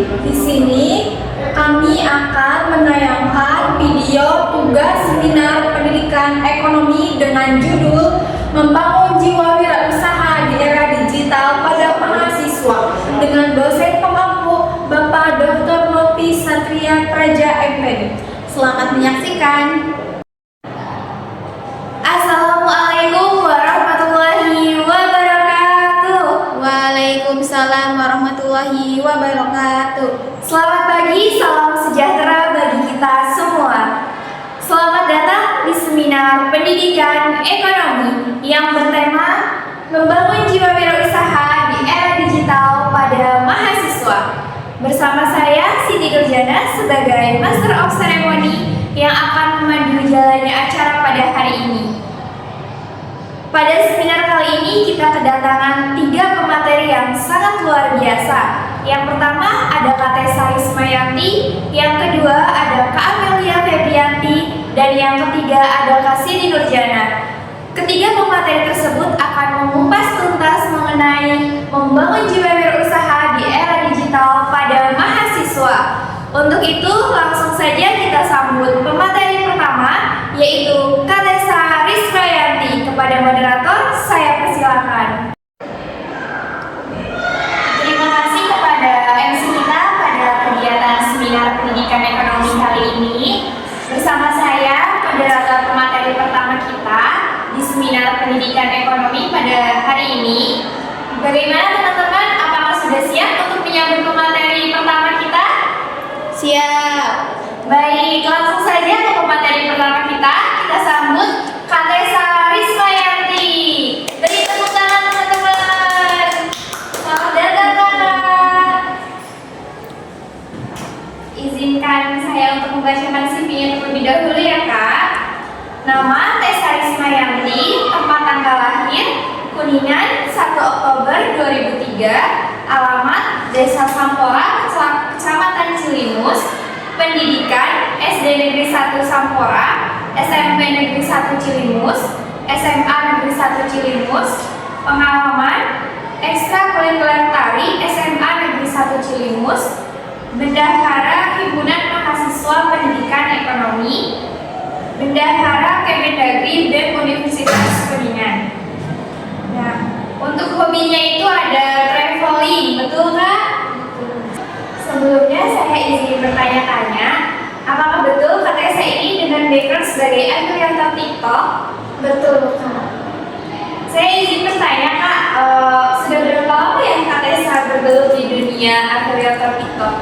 Di sini kami akan menayangkan video tugas seminar pendidikan ekonomi dengan judul Membangun Jiwa Wirausaha di Era Digital pada Mahasiswa dengan dosen pemampu Bapak Dr. Nopi Satria Praja MPD. Selamat menyaksikan. Assalamualaikum warahmatullahi wabarakatuh. Waalaikumsalam warahmatullahi wabarakatuh. Selamat pagi, salam sejahtera bagi kita semua. Selamat datang di seminar pendidikan ekonomi yang bertema Membangun Jiwa Wirausaha di Era Digital pada Mahasiswa. Bersama saya Siti Durjana sebagai Master of Ceremony yang akan memandu jalannya acara pada hari ini. Pada seminar kali ini kita kedatangan 3 pemateri yang sangat luar biasa. Yang pertama ada Kak Tessa Rismayanti, yang kedua ada Kak Amelia Febrianti, dan yang ketiga ada Kak Siti Durjana. Ketiga pemateri tersebut akan mengupas tuntas mengenai membangun jiwa wirausaha di era digital pada mahasiswa. Untuk itu langsung saja kita sambut pemateri pertama, yaitu Kak Tessa Rismayanti. Kepada moderator saya persilakan. Terima kasih kepada MC kita pada kegiatan seminar pendidikan ekonomi kali ini. Bersama saya moderator pemateri pertama kita di seminar pendidikan ekonomi pada hari ini. Bagaimana teman-teman? Apakah sudah siap untuk menyambut pemateri pertama kita? Siap. Baik, langsung saja ke pemateri pertama kita. Kita sambut Kak Tessa Rismayanti. Beri tepuk tangan teman-teman. Selamat datang Kak. Izinkan saya untuk membacakan CV-nya terlebih dahulu ya Kak. Nama Tessa Rismayanti, tempat tanggal lahir Kuningan 1 Oktober 2003, alamat Desa Sampora, Kecamatan Cilimus, pendidikan SD Negeri 1 Sampora, SMP Negeri 1 Cilimus, SMA Negeri 1 Cilimus, pengalaman ekstrakurikuler tari SMA Negeri 1 Cilimus, bendahara Himpunan Mahasiswa Pendidikan Ekonomi, bendahara Kemendagri BEM Universitas Kuningan. Nah, untuk hobinya itu ada traveling, betul Kak? Sebelumnya saya izin bertanya-tanya, apakah betul Kak Tessa ini dengan background sebagai afiliator TikTok? Betul Kak. Saya izin bertanya Kak, sudah berapa lama ya Kak Tessa bergelut di dunia afiliator TikTok?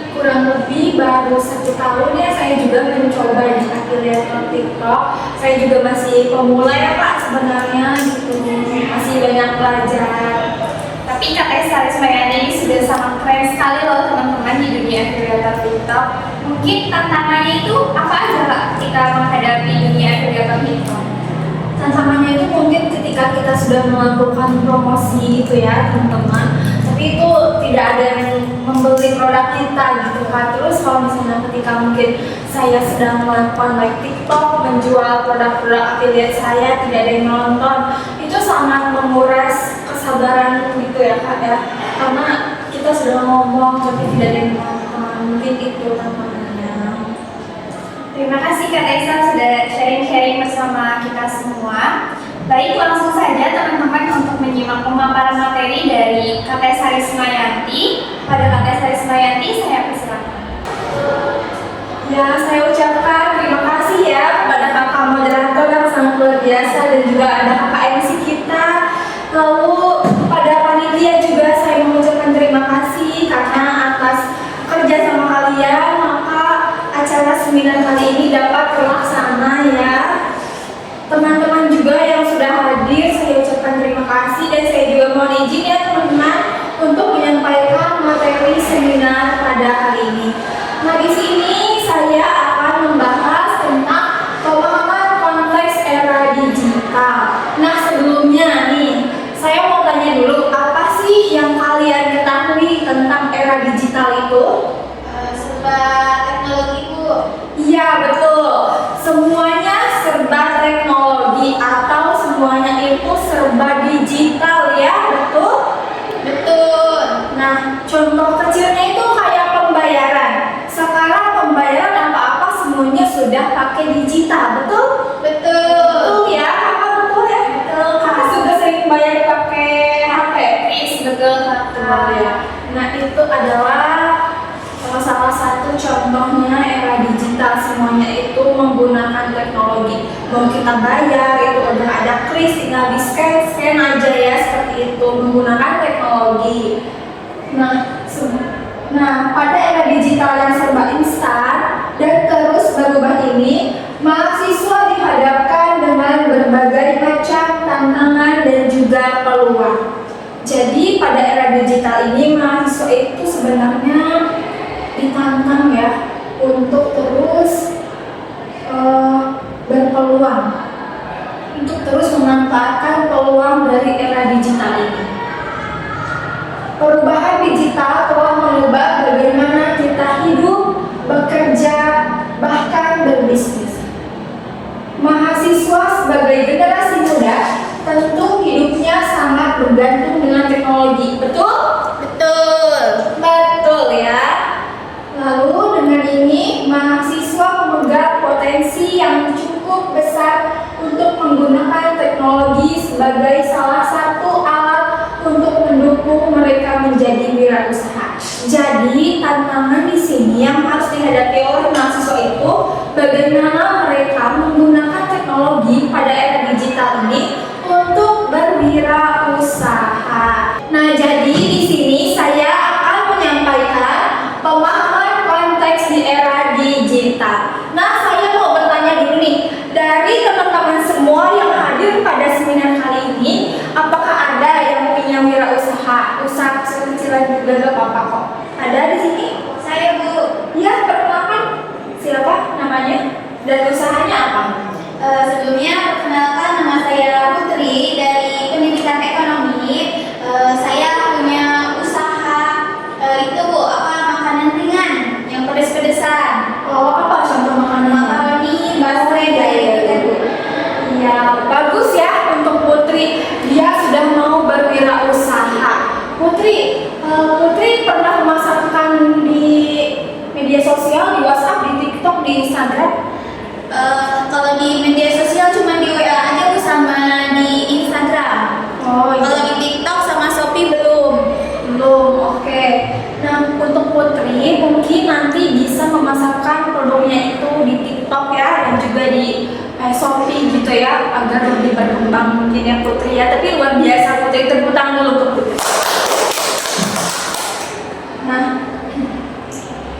Kurang lebih baru 1 tahun ya saya juga mencoba di afiliator TikTok. Saya juga masih pemula ya Pak sebenarnya gitu, masih banyak belajar. Tapi Kak Tessa Rismayanti ini sudah sangat keren sekali loh teman-teman di dunia afiliator TikTok. Mungkin tantangannya itu apa aja Kak ketika menghadapi dunia afiliator TikTok? Tantangannya itu mungkin ketika kita sudah melakukan promosi gitu ya teman-teman, tapi itu tidak ada yang membeli produk kita gitu kan. Terus kalau misalnya ketika mungkin saya sedang melakukan live TikTok menjual produk-produk affiliate saya, tidak ada yang nonton, itu sangat menguras kesabaran gitu ya Kak ya, karena kita sudah ngomong tapi tidak ada yang nonton. Mungkin itu tantangannya. Terima kasih Kak Tessa sudah sharing-sharing bersama kita semua. Baik, langsung saja teman-teman untuk menyimak pemaparan materi dari Kak Tessa Rismayanti. Pada Kak Tessa Rismayanti saya persilakan. Ya, saya ucapkan terima kasih ya kepada kakak moderator yang sangat luar biasa, dan juga ada kakak MC kita. Lalu pada panitia juga saya mengucapkan terima kasih karena atas kerja sama kalian maka acara seminar kali ini dapat terlaksana ya. Teman-teman juga yang sudah hadir saya ucapkan terima kasih, dan saya juga mohon izin ya teman-teman untuk menyampaikan materi seminar pada hari ini. Nah, di sini saya akan membahas tentang pemahaman konteks era digital. Nah, sebelumnya nih, saya mau tanya dulu, apa sih yang kalian ketahui tentang era digital itu? Serba teknologi Bu. Iya, betul. Semuanya serba teknologi atau semuanya itu serba digital ya, betul? Betul. Nah, contoh kecilnya itu kayak apa sudah pakai digital, betul? Betul. Betul ya, kakak betul ya? Betul. Kakak sudah sering bayar pakai HP? Betul Betul kakak. ya. Nah itu adalah salah satu contohnya era digital, semuanya itu menggunakan teknologi. Mau kita bayar itu udah ada kris, tinggal di scan aja ya, seperti itu menggunakan teknologi. Nah, pada era digital yang serba instan dan terus berubah ini, mahasiswa dihadapkan dengan berbagai macam tantangan dan juga peluang. Jadi pada era digital ini mahasiswa itu sebenarnya ditantang ya untuk terus berpeluang, untuk terus memanfaatkan peluang dari era digital ini. Perubahan digital telah mengubah bagaimana kita hidup, bekerja, bahkan berbisnis. Mahasiswa sebagai generasi muda tentu hidupnya sangat bergantung dengan teknologi, betul? Betul. Betul ya. Lalu dengan ini mahasiswa memegang potensi yang cukup besar untuk menggunakan teknologi sebagai salah satu alat untuk mendukung mereka menjadi wirausaha. Jadi tantangan di sini yang harus dihadapi oleh mahasiswa itu bagaimana mereka menggunakan teknologi pada era digital ini untuk berwirausaha. Nah, jadi di sini saya akan menyampaikan pemahaman konteks di era digital. Nah, saya mau bertanya dulu nih, dari teman-teman semua yang hadir pada seminar kali ini, apakah ada yang punya wirausaha, usaha kecil-kecilan juga gak apa-apa kok? Ada di sini? Saya Bu. Ya, perkenalkan siapa namanya dan usahanya apa? Sebelumnya perkenalkan, nama saya Putri dari Pendidikan Ekonomi. Saya punya usaha itu Bu, makanan ringan yang pedes-pedesan. Oh, apa contoh makanannya? Makaroni, basreng kayak gitu kan Bu. Ya, bagus ya untuk Putri. Dia sudah mau berwirausaha. Putri pernah memasarkan di media sosial, di WhatsApp, di TikTok, di Instagram? Kalau di media sosial cuma di WA aja Bu, sama di Instagram. Oh, iya. Kalau di TikTok sama Shopee belum. Oke. Nah, untuk Putri mungkin nanti bisa memasarkan produknya itu di TikTok ya, dan juga di Shopee gitu ya, agar lebih berkembang mungkin ya Putri ya. Tapi luar biasa Putri, tepuk tangan dulu untuk Putri. Nah,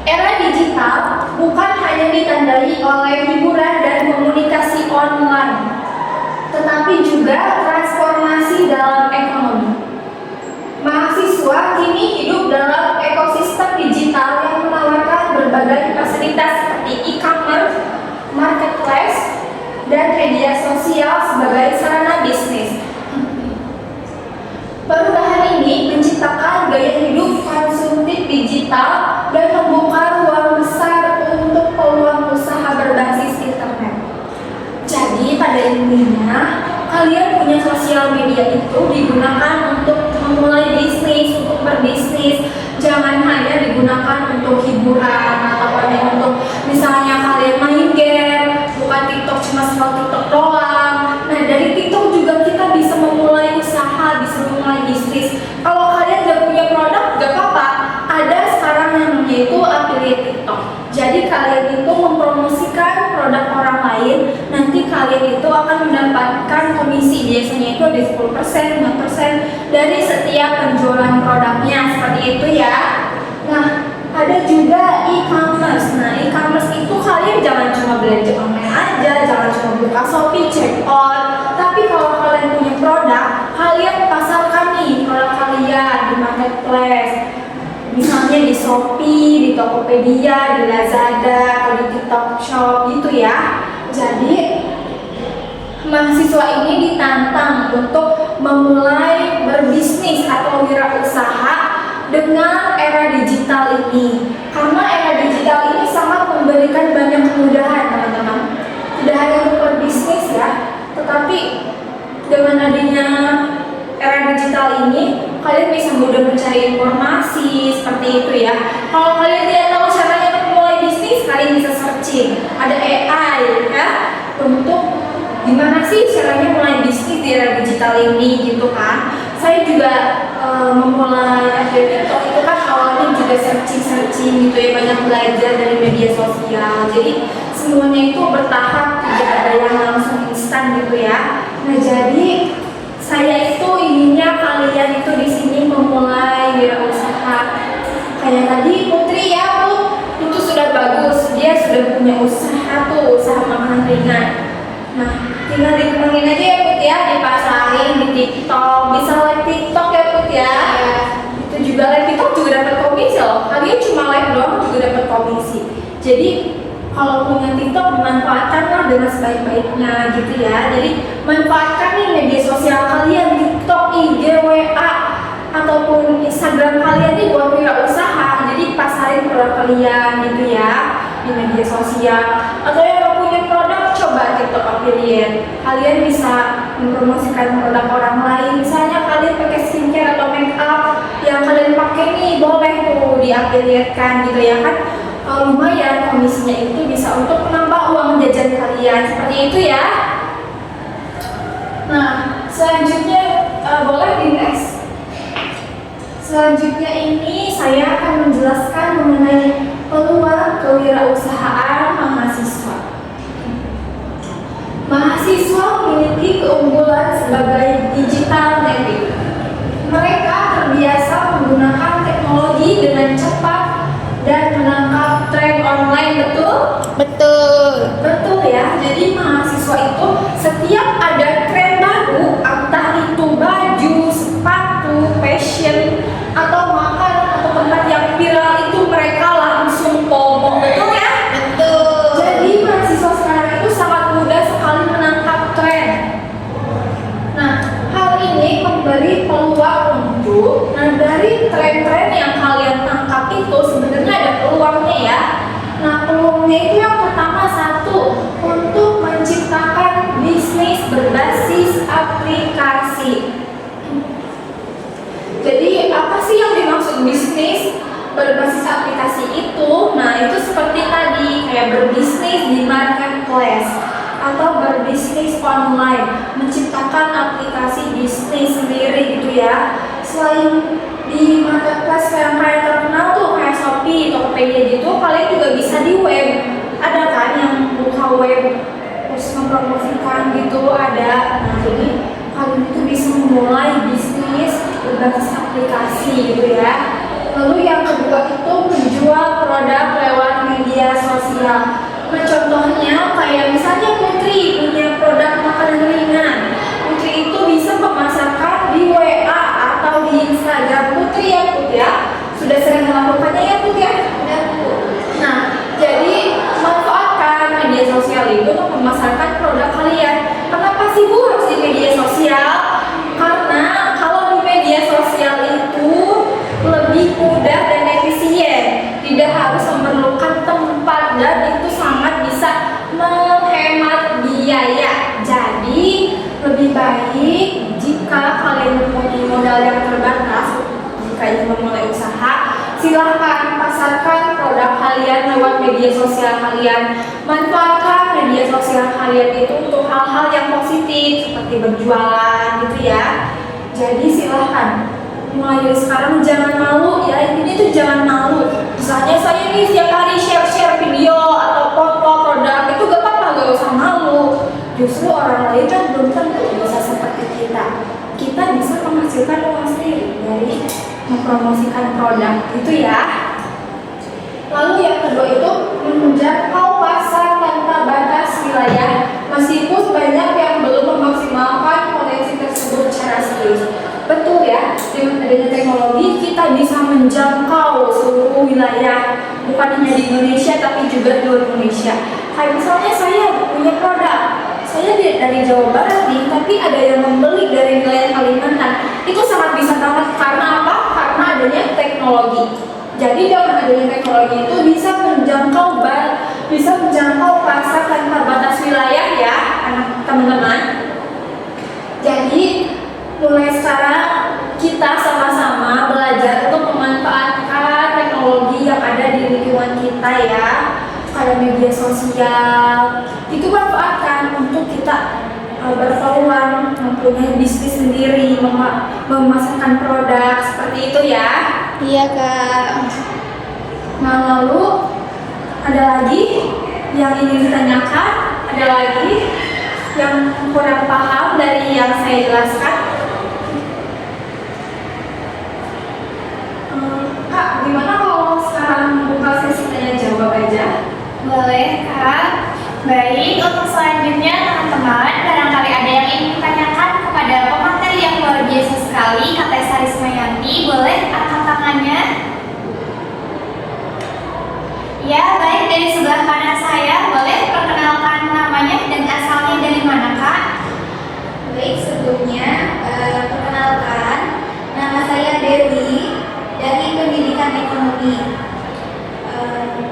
era digital bukan hanya ditandai oleh hiburan dan komunikasi online, tetapi juga transformasi dalam ekonomi. Mahasiswa kini hidup dalam ekosistem digital yang menawarkan berbagai fasilitas seperti e-commerce, marketplace, dan media sosial sebagai sarana bisnis. Perubahan ini menciptakan gaya hidup konsumtif digital dan membuka ruang besar untuk peluang usaha berbasis internet. Jadi pada intinya, kalian punya sosial media itu digunakan untuk memulai bisnis, untuk berbisnis. Jangan hanya digunakan untuk hiburan atau hanya untuk misalnya kalian main game, bukan TikTok cuma scroll TikTok doang. Nah, dari TikTok juga kita bisa memulai usaha, bisa memulai bisnis. Kalau kalian gak punya produk, gak apa-apa. Ada sekarang yang namanya itu affiliate TikTok. Jadi kalian itu mempromosikan produk orang lain, nanti kalian itu akan mendapatkan komisi, biasanya itu ada 10%, 5% dari setiap penjualan produknya, seperti itu ya. Nah, ada juga e-commerce. Nah, e-commerce itu kalian jangan cuma belanja online aja, jangan cuma buka Shopee, check out. Tapi kalau kalian punya produk, kalian pasarkan nih produk kalian di marketplace. Misalnya di Shopee, di Tokopedia, di Lazada, atau di TikTok Shop gitu ya. Jadi mahasiswa ini ditantang untuk memulai berbisnis atau wirausaha dengan era digital ini. Karena era digital ini sangat memberikan banyak kemudahan teman-teman. Tidak hanya untuk berbisnis ya, tetapi dengan adanya era digital ini, kalian bisa mudah mencari informasi seperti itu ya. Kalau kalian tidak tahu caranya untuk mulai bisnis, kalian bisa search searching, ada AI ya, untuk gimana sih caranya mulai bisnis di era digital ini gitu kan. Saya juga memulai update TikTok itu kan awalnya juga searching gitu ya, banyak belajar dari media sosial. Jadi semuanya itu bertahap, tidak ada yang langsung instan gitu ya. Nah jadi saya itu inginnya kalian itu di sini memulai wirausaha. Kayak tadi Putri ya, itu sudah bagus, dia sudah punya usaha tuh, usaha makanan ringan. Nah, tinggal dikembangin aja ya Put ya, dipasarin di TikTok, bisa live TikTok ya Put ya. Itu juga live TikTok juga dapat komisi loh. Kalian cuma live doang juga dapat komisi. Jadi kalau punya TikTok dimanfaatkanlah dengan sebaik-baiknya gitu ya. Jadi manfaatkan nih media sosial kalian, TikTok, IG, WA ataupun Instagram kalian nih buat wirausaha. Jadi pasarin produk kalian gitu ya di media sosial. Atau yang mau punya produk, coba TikTok affiliate. Kalian bisa mempromosikan produk orang lain. Misalnya kalian pakai skincare atau make up yang kalian pakai nih, boleh tuh di-affiliate-kan gitu ya kan. Lumayan komisinya itu bisa untuk menambah uang jajan kalian, seperti itu ya. Nah selanjutnya boleh di next. Selanjutnya ini saya akan menjelaskan mengenai peluang kewirausahaan mahasiswa. Mahasiswa memiliki keunggulan sebagai digital native. Mereka terbiasa menggunakan teknologi dengan cepat dan menangkap tren online, betul? Betul ya. Jadi mahasiswa itu setiap ada tren baru, entah itu baju, sepatu, fashion, atau makan atau tempat yang viral itu mereka langsung FOMO, betul ya? Betul. Jadi mahasiswa sekarang itu sangat mudah sekali menangkap tren. Nah, hal ini memberi peluang untuk dari tren-tren yang kalian tangkap itu sebenarnya ada peluangnya ya. Nah, peluangnya itu yang pertama satu, untuk menciptakan bisnis berbasis aplikasi. Jadi apa sih yang dimaksud bisnis berbasis aplikasi itu? Nah, itu seperti tadi kayak berbisnis di marketplace atau berbisnis online, menciptakan aplikasi bisnis sendiri gitu ya. Selain di marketplace yang kayak terkenal tuh kayak Shopee, Tokopedia gitu, kalian juga bisa di web. Ada kan yang buka web terus mempromosikan gitu, ada. Nah, jadi kalian itu bisa memulai bisnis berbasis aplikasi gitu ya. Lalu yang kedua itu menjual produk lewat media sosial. Nah, contohnya kayak misalnya Putri punya produk makanan ringan. Putri itu bisa memasarkan di WA atau di Instagram Putri ya Put ya. Sudah sering melakukannya ya Put ya? Nah, jadi manfaatkan media sosial itu untuk memasarkan produk kalian. Kenapa sih Bu harus di media sosial? Karena kalau di media sosial itu lebih mudah dan efisien, tidak harus memerlukan tempat dan itu sangat bisa menghemat biaya. Jadi lebih baik jika kalian mempunyai modal yang terbatas, jika ingin memulai usaha, silahkan pasarkan produk kalian lewat media sosial kalian. Manfaatkan media sosial kalian itu untuk hal-hal yang positif seperti berjualan gitu ya. Jadi silahkan mulai dari sekarang jangan malu ya, ini tuh jangan malu. Misalnya saya nih setiap hari share video atau foto produk, itu gak apa-apa, gak usah malu. Justru orang lain kan belum tentu bisa seperti kita. Kita bisa menghasilkan uang sendiri dari mempromosikan produk gitu ya. Lalu yang kedua itu menjangkau pasar tanpa batas wilayah. Meskipun banyak yang belum memaksimalkan potensi tersebut secara serius. Betul ya, dengan adanya teknologi kita bisa menjangkau seluruh wilayah, bukan hanya di Indonesia tapi juga di luar Indonesia. Kayak misalnya saya punya produk, saya dari Jawa Barat nih, tapi ada yang membeli dari wilayah Kalimantan. Itu sangat bisa banget, karena apa? Karena adanya teknologi. Jadi dengan adanya teknologi itu bisa menjangkau pasar tanpa batas wilayah ya, teman-teman. Jadi mulai sekarang kita sama-sama belajar untuk memanfaatkan teknologi yang ada di lingkungan kita ya. Kayak ada media sosial, itu manfaatkan untuk kita berpeluang mempunyai bisnis sendiri, memasarkan produk seperti itu ya. Iya Kak. Nah, lalu ada lagi yang ingin ditanyakan, ada lagi yang kurang paham dari yang saya jelaskan. Kak, gimana kalau sekarang buka sesi tanya jawab aja? Boleh, Kak. Baik, untuk selanjutnya teman-teman, barangkali ada yang ingin ditanyakan kepada pemateri yang luar biasa sekali, Kak Tessa Rismayanti, boleh angkat tangannya? Ya, baik, dari sebelah kanan saya, boleh perkenalkan namanya dan asalnya dari mana, Kak? Baik, sebelumnya perkenalkan, nama saya Dewi dari Pendidikan Ekonomi.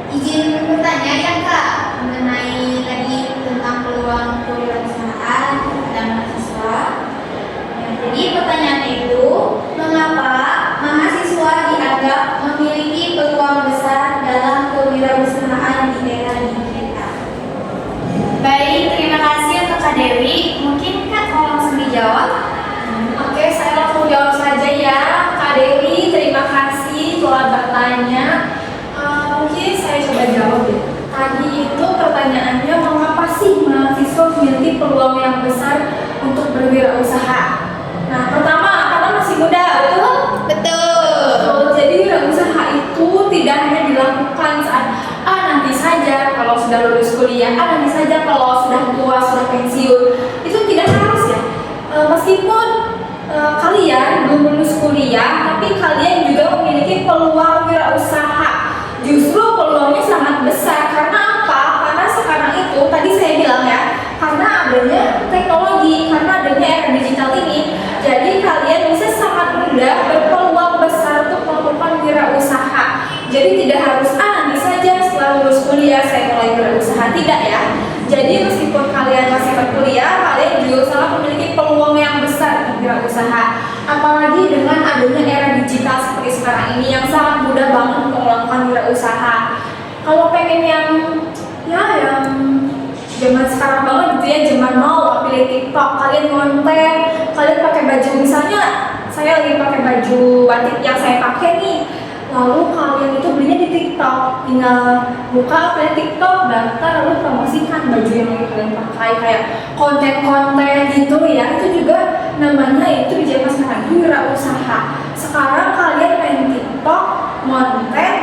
Izin bertanya ya Kak mengenai tadi tentang peluang kewirausahaan dan mahasiswa. Ya, jadi pertanyaannya itu, mengapa mahasiswa dianggap memiliki peluang besar dalam kewirausahaan di era digital? Baik, terima kasih untuk Kak Dewi. Mungkin Kak mau langsung dijawab? Oke, saya langsung jawab saja ya, Kak Dewi. Terima kasih telah bertanya. Mungkin saya coba jawab ya. Tadi itu pertanyaannya, mengapa sih mahasiswa memiliki peluang yang besar untuk berwirausaha? Nah, pertama karena masih muda, betul? Betul. Jadi wirausaha itu tidak hanya dilakukan saat nanti saja kalau sudah lulus kuliah, nanti saja kalau sudah tua, sudah pensiun. Itu tidak harus ya. Meskipun kalian belum lulus kuliah, tapi kalian juga memiliki peluang wirausaha. Justru peluangnya sangat besar. Karena apa? Karena sekarang itu tadi saya bilang ya, karena adanya teknologi, karena adanya era digital ini, jadi kalian bisa sangat mudah berpeluang besar untuk melakukan wirausaha. Jadi tidak harus nanti saja setelah lulus kuliah saya mulai wirausaha, tidak ya. Jadi meskipun kalian masih berkuliah, kalian juga sangat memiliki peluang yang besar untuk wirausaha. Apalagi dengan adanya era digital seperti sekarang ini yang sangat mudah banget untuk melakukan wirausaha. Kalau pengen yang zaman sekarang banget gitu ya, zaman now, pilih TikTok, kalian konten, kalian pakai baju, misalnya saya lagi pakai baju batik yang saya pakai nih, lalu kalian itu belinya di TikTok, tinggal buka aplikasi TikTok, daftar, lalu promosikan baju yang lagi kalian pakai, kayak konten-konten gitu ya. Itu juga namanya itu di zaman sekarang itu wirausaha. Sekarang kalian main TikTok, konten,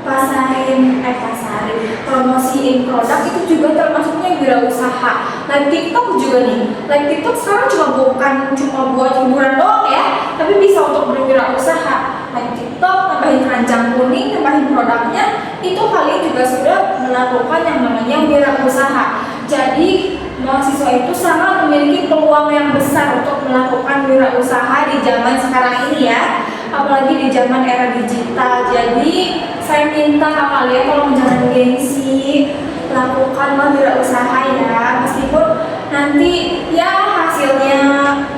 pasarin, promosiin produk, itu juga termasuknya wirausaha. Live TikTok juga nih, live TikTok sekarang bukan cuma buat hiburan doang ya, tapi bisa untuk berwirausaha. Live TikTok, tambahin keranjang kuning, tambahin produknya, itu kalian juga sudah melakukan yang namanya wirausaha. Jadi mahasiswa itu sangat memiliki peluang yang besar untuk melakukan wirausaha di zaman sekarang ini ya, apalagi di zaman era digital. Jadi saya minta ke kalian tolong jangan gengsi, lakukanlah wirausaha ya, meskipun nanti ya hasilnya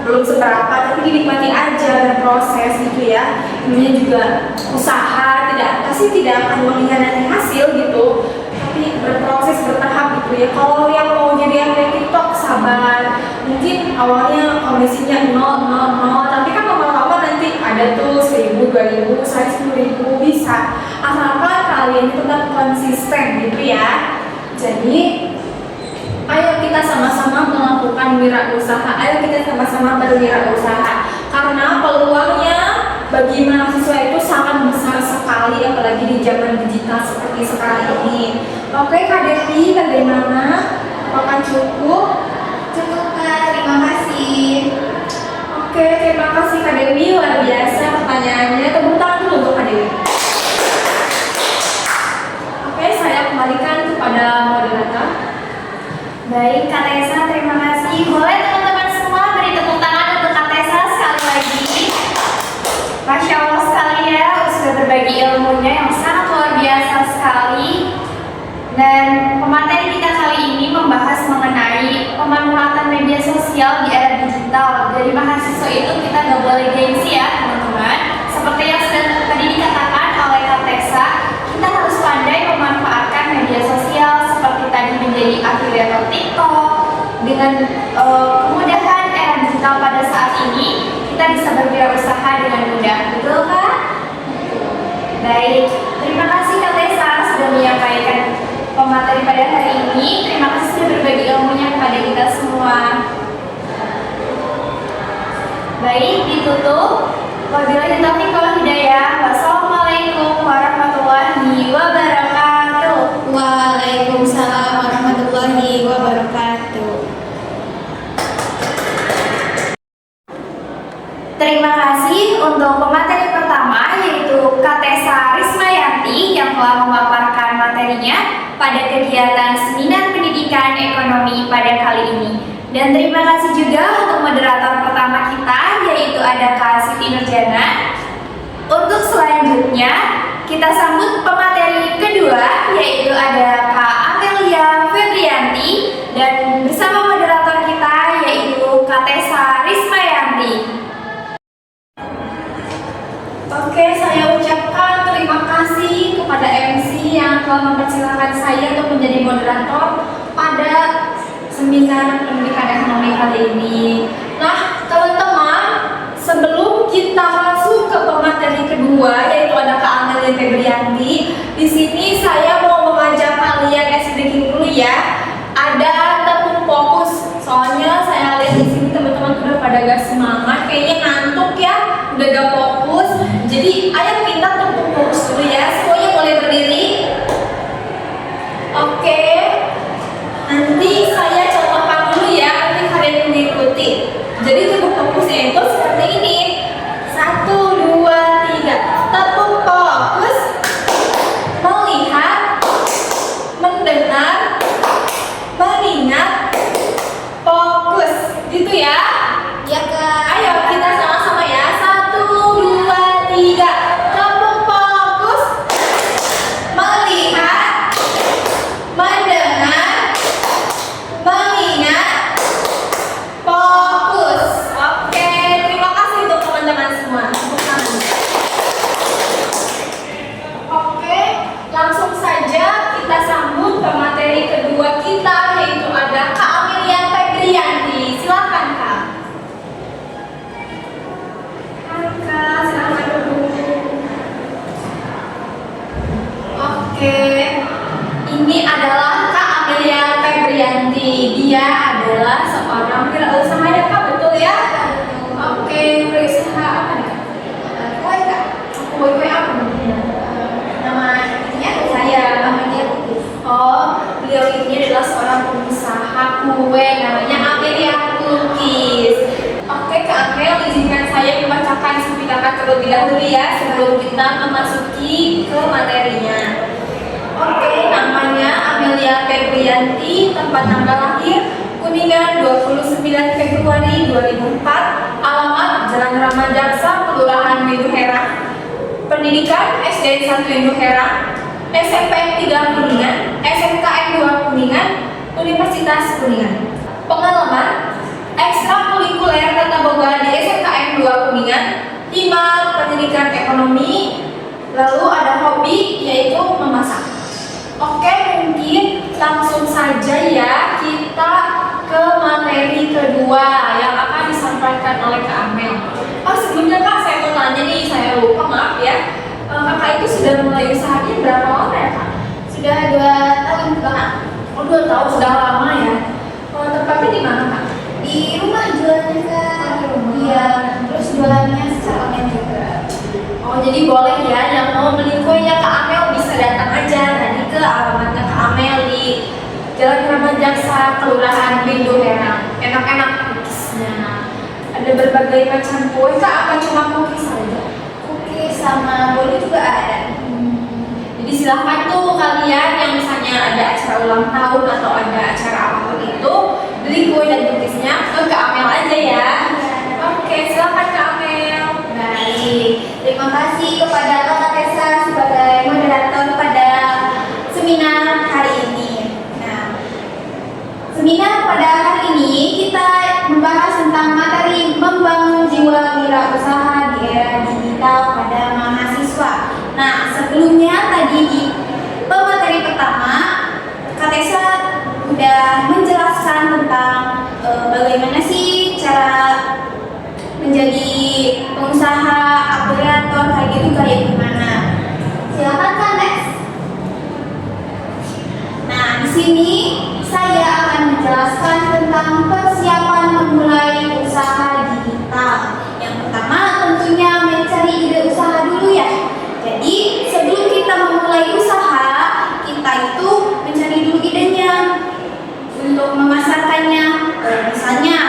belum seberapa, tapi dinikmati aja dan proses gitu ya. Namanya juga usaha, pasti tidak akan mengkhianati hasil gitu, tapi berproses, bertahap gitu ya. Kalau yang mau jadi yang TikTok, sabar, mungkin awalnya komisinya 0, tapi kan lama-lama nanti ada tuh 1.000, 2.000, 10.000 bisa, asalkan kalian tetap konsisten gitu ya. Jadi ayo kita sama-sama melakukan wirausaha, ayo kita sama-sama berwirausaha, karena peluangnya bagi mahasiswa itu sangat besar sekali, apalagi di zaman digital seperti sekarang ini. Oke Kak Devi, bagaimana? Apakah cukup? Cukup Kak, terima kasih. Oke, terima kasih Kak Dewi, luar biasa pertanyaannya. Tepuk tangan dulu untuk Kak Dewi. Oke, saya kembalikan kepada moderator. Baik, Kak Tessa, terima kasih. Boleh teman-teman semua beri tepuk tangan untuk Kak Tessa sekali lagi. Masya Allah sekali ya, sudah berbagi ilmunya yang sangat luar biasa sekali. Dan pemateri kita kali ini membahas mengenai pemanfaatan media sosial di era digital. Dari mahasiswa itu kita nggak boleh gengsi ya teman-teman. Seperti yang sudah tadi dikatakan oleh Kak Tessa, kita harus pandai memanfaatkan media sosial dengan kemudahan era digital pada saat ini, kita bisa berwirausaha dengan mudah, betul kan? Baik, terima kasih Kak Tessa sudah menyampaikan pemateri pada hari ini. Terima kasih sudah berbagi ilmunya kepada kita semua. Baik, ditutup. Wabillahi taufiq wal hidayah. Wassalamualaikum warahmatullahi wabarakatuh. Waalaikumsalam warahmatullahi wabarakatuh. Terima kasih untuk pemateri pertama, yaitu Kak Tessa Rismayanti yang telah memaparkan materinya pada kegiatan Seminar Pendidikan Ekonomi pada kali ini. Dan terima kasih juga untuk moderator pertama kita, yaitu ada Kak Siti Nurjana. Untuk selanjutnya, kita sambut pemateri kedua, yaitu ada Kak Amelia Febrianti, dan bersama moderator kita, yaitu Kak Tessa Rismayanti. Oke, saya ucapkan terima kasih kepada MC yang telah mempersilahkan saya untuk menjadi moderator pada Seminar Pendidikan Ekonomi kali ini. Nah, teman-teman, sebelum kita masuk ke pemateri kedua, yaitu ada Kak Amelia Febrianti, di sini saya mau mengajak kalian sedikit dulu ya. Ada tepung fokus. Soalnya saya lihat di sini teman-teman udah pada gak semangat, kayaknya ngantuk ya, udah gak fokus. Jadi ayo kita tepung fokus dulu ya. Semuanya boleh berdiri. Oke. Nanti saya contohkan dulu ya, nanti kalian mengikuti. Jadi tepung fokusnya itu seperti ini. 1, 2, 3. Tepung fokus. Melihat, mendengar, mengingat, fokus. Gitu ya. Ya Kak. Ayo kita sama-sama ya. 1, 2, 3. Tepung fokus. Melihat, mendengar, mengingat, fokus. Oke, terima kasih untuk teman-teman semua. Tepuk tangan. Oke, langsung saja kita sambut pemateri kedua kita, yaitu ada Kak Amelia Febrianti. Silakan Kak. Hai Kak, silakan duduk. Oke, ini adalah Kak Amelia Febrianti. Dia adalah seorang wirausaha ya Kak, betul ya? Oke, wirausaha apa nih Kak? Kue Kak. Kue apa namanya? Nama ininya saya Amelia Kukis. Oh, beliau ini adalah seorang pengusaha kue, namanya Amelia Cookies. Oke, Kak Amel, izinkan saya membacakan CV Kakak terlebih dahulu ya, sebelum kita memasuki ke materinya. Oke, namanya Amelia Febrianti, tempat tanggal lahir Kuningan 29 Februari 2004, alamat Jalan Ramajaksa, Kelurahan Winduherang. Pendidikan SD 1 Winduherang, SMPN 3 Kuningan, SMKN 2 Kuningan, Universitas Kuningan. Pengalaman ekstrakurikuler tata boga di SMKN 2 Kuningan, 5 pendidikan ekonomi, lalu ada hobi yaitu memasak. Oke, mungkin langsung saja ya kita ke materi kedua yang akan disampaikan oleh Kak Amel. Oh, sebelumnya Kak, saya mau tanya nih, saya lupa, maaf ya. Kakak itu sudah mulai usahanya berapa lama ya Kak? Sudah 2 tahun Kak. Oh, 2 tahun, sudah lama ya. Tempatnya di mana Kak? Di rumah jualannya Kak. Di rumah. Iya, terus jualannya secara online juga. Oh, jadi boleh ya yang mau beli kuenya Kak Amel bisa datang aja tadi ke alamatnya Kak Amel di Jalan Ramajaksa, Kelurahan Winduherang. Enak-enak cookiesnya. Ada berbagai macam kue Kak, apa cuma cookies saja? Cookies sama bolu juga ada. Jadi silahkan tuh kalian yang misalnya ada acara ulang tahun atau ada acara apapun itu, beli kue dan cookiesnya ke Kak Amel aja ya. Oke, silahkan Kak Amel. Baik, terima kasih kepada Kak Tessa sebagai moderator pada seminar hari ini. Nah, seminar pada hari ini kita membahas tentang materi membangun jiwa wirausaha di era digital pada mahasiswa. Nah, sebelumnya tadi di pemateri pertama, Kak Tessa sudah menjelaskan tentang bagaimana sih cara menjadi pengusaha afiliator kayak gitu, kayak gimana? Silakan Kak, next. Nah, di sini saya akan menjelaskan tentang persiapan memulai usaha digital. Yang pertama tentunya mencari ide usaha dulu ya. Jadi sebelum kita memulai usaha, kita itu mencari dulu idenya untuk memasarkannya. Misalnya